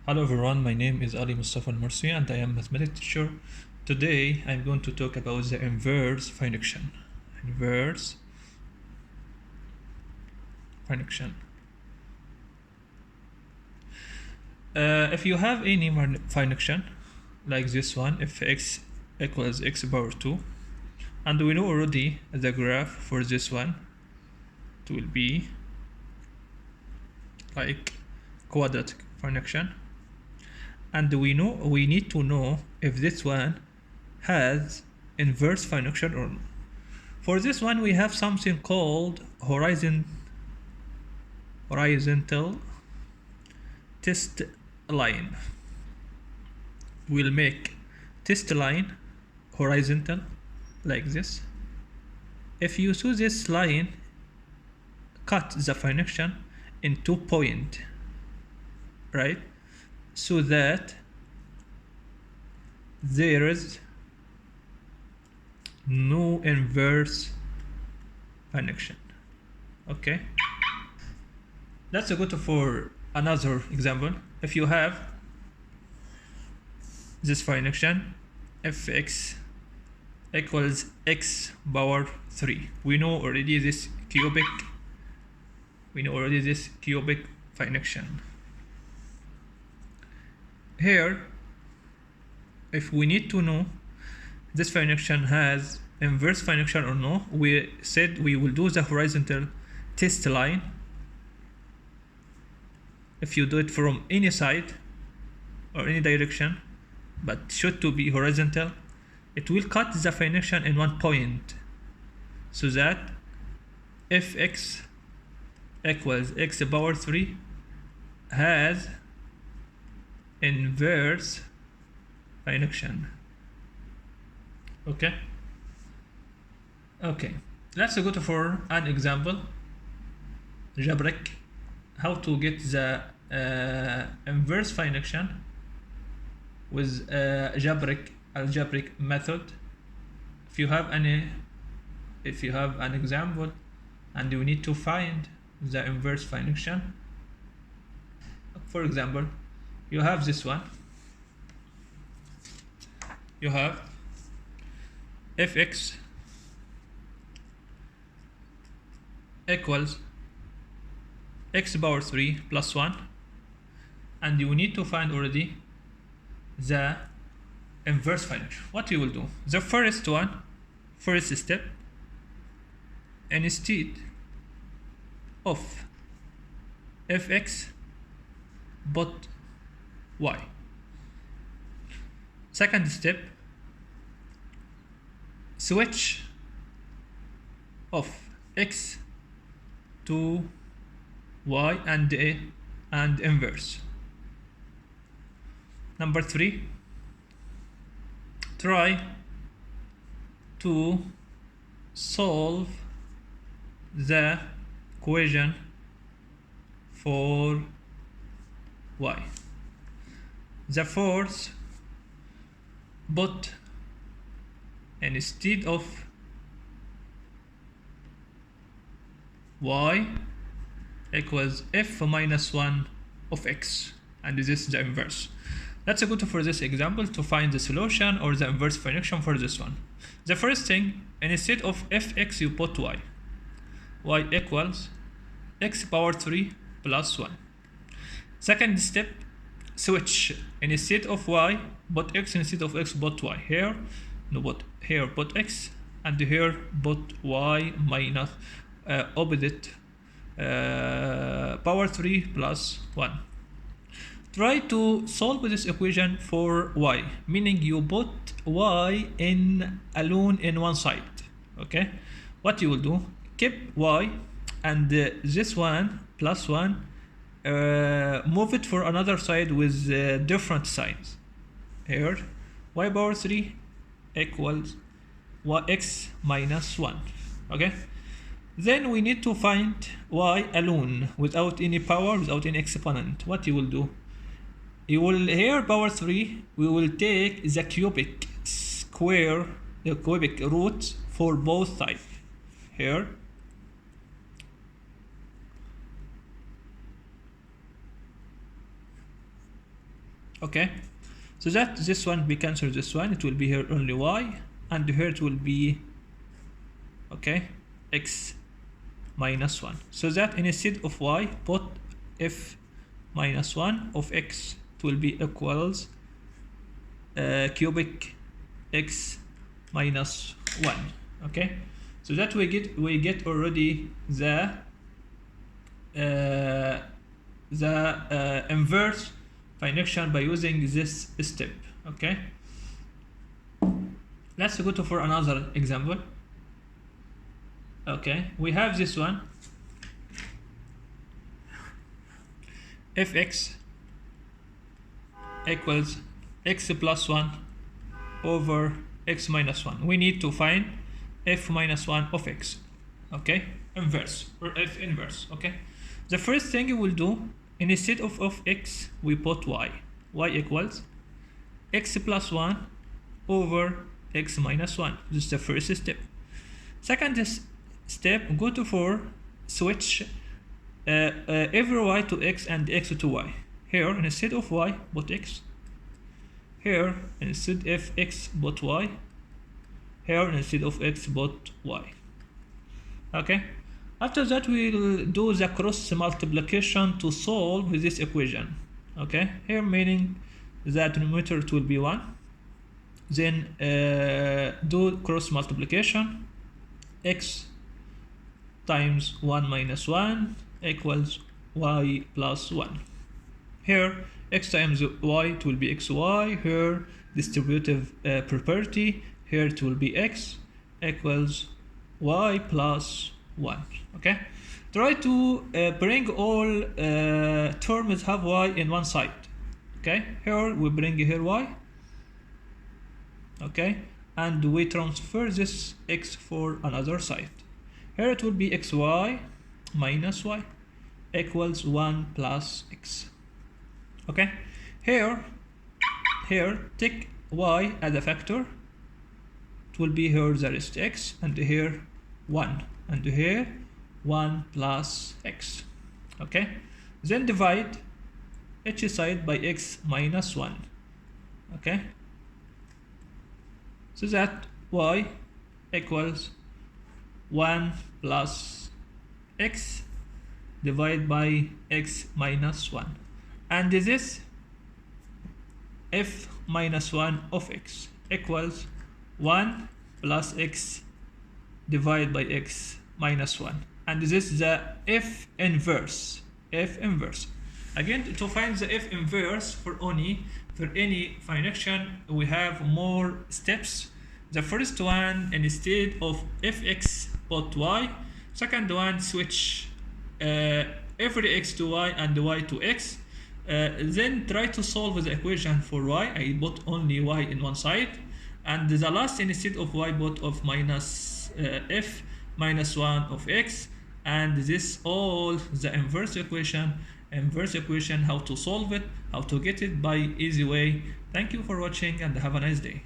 Hello everyone, my name is Ali Mustafa Al-Mursi and I am mathematics teacher. Today I'm going to talk about the inverse function. Inverse function. If you have any function like this one, if x equals x power 2, and we know already the graph for this one, it will be like quadratic function, and we need to know if this one has inverse function or not. For this one we have something called horizontal test line. We'll make test line horizontal like this. If you see this line cut the function in 2 points, right, so that there is no inverse function. Okay, let's go to for another example. If you have this function fx equals x power 3, we know already this cubic function. Here, if we need to know this function has inverse function or no, we said we will do the horizontal test line. If you do it from any side or any direction, but should to be horizontal, it will cut the function in 1 point, so that fx equals x power 3 has inverse function. Okay, let's go to for an example algebraic, how to get the inverse function with algebraic method. If you have an example and you need to find the inverse function, for example, you have this one. You have fx equals x power 3 plus 1, and you need to find already the inverse function. What you will do, the first step, instead of fx but y. Second step, switch of x to y and inverse. Number 3, try to solve the equation for y. The fourth, but instead of y equals f minus 1 of x, and this is the inverse. Let's go to for this example to find the solution or the inverse function for this one. The first thing, instead of fx you put y equals x power 3 plus 1. Second step, switch, instead of y put x, instead of x put y. Here put x, and here put y minus opposite power 3 plus 1. Try to solve this equation for y, meaning you put y alone in one side. Okay, what you will do, keep y and this one plus 1, move it for another side with different signs. Here y power 3 equals x minus 1. Okay, then we need to find y alone without any power, without any exponent. What you will do, you will, here power 3, we will take the cubic root for both sides. Here Okay, so that this one we cancel this one, it will be here only y, and here it will be, okay, x minus 1. So that instead of y, put f minus 1 of x, it will be equals cubic x minus 1. Okay, so that we get already the inverse function by using this step. Okay, let's go to for another example. Okay, we have this one, fx equals x plus 1 over x minus 1. We need to find f minus 1 of x. Okay, inverse or f inverse. Okay, the first thing you will do, instead of x we put y. Y equals x plus 1 over x minus 1. This is the first step. Second step, go to for switch every y to x and x to y. Here instead of y put x, here instead of x put y, here instead of x put y. Okay, after that we'll do the cross multiplication to solve this equation. Okay, here meaning that denominator it will be 1, then do cross multiplication, x times 1 minus 1 equals y plus 1. Here x times y it will be xy, here distributive property, here it will be x equals y plus 1. Okay, try to bring all terms have y in one side. Okay, here we bring here y. Okay, and we transfer this x for another side. Here it will be xy minus y equals 1 plus x. Okay, here take y as a factor, it will be here the rest x, and here 1, and here 1 plus x. Okay, then divide each side by x minus 1. Okay, so that y equals 1 plus x divided by x minus 1, and this f minus 1 of x equals 1 plus x divided by x minus 1, and this is the f inverse. Again, to find the f inverse for any function we have more steps. The first one, instead of fx put y. Second one, switch every x to y and y to x. Then try to solve the equation for y. I put only y in one side, and the last, instead of y put of minus f minus 1 of x, and this all the inverse equation, how to solve it, how to get it by easy way. Thank you for watching and have a nice day.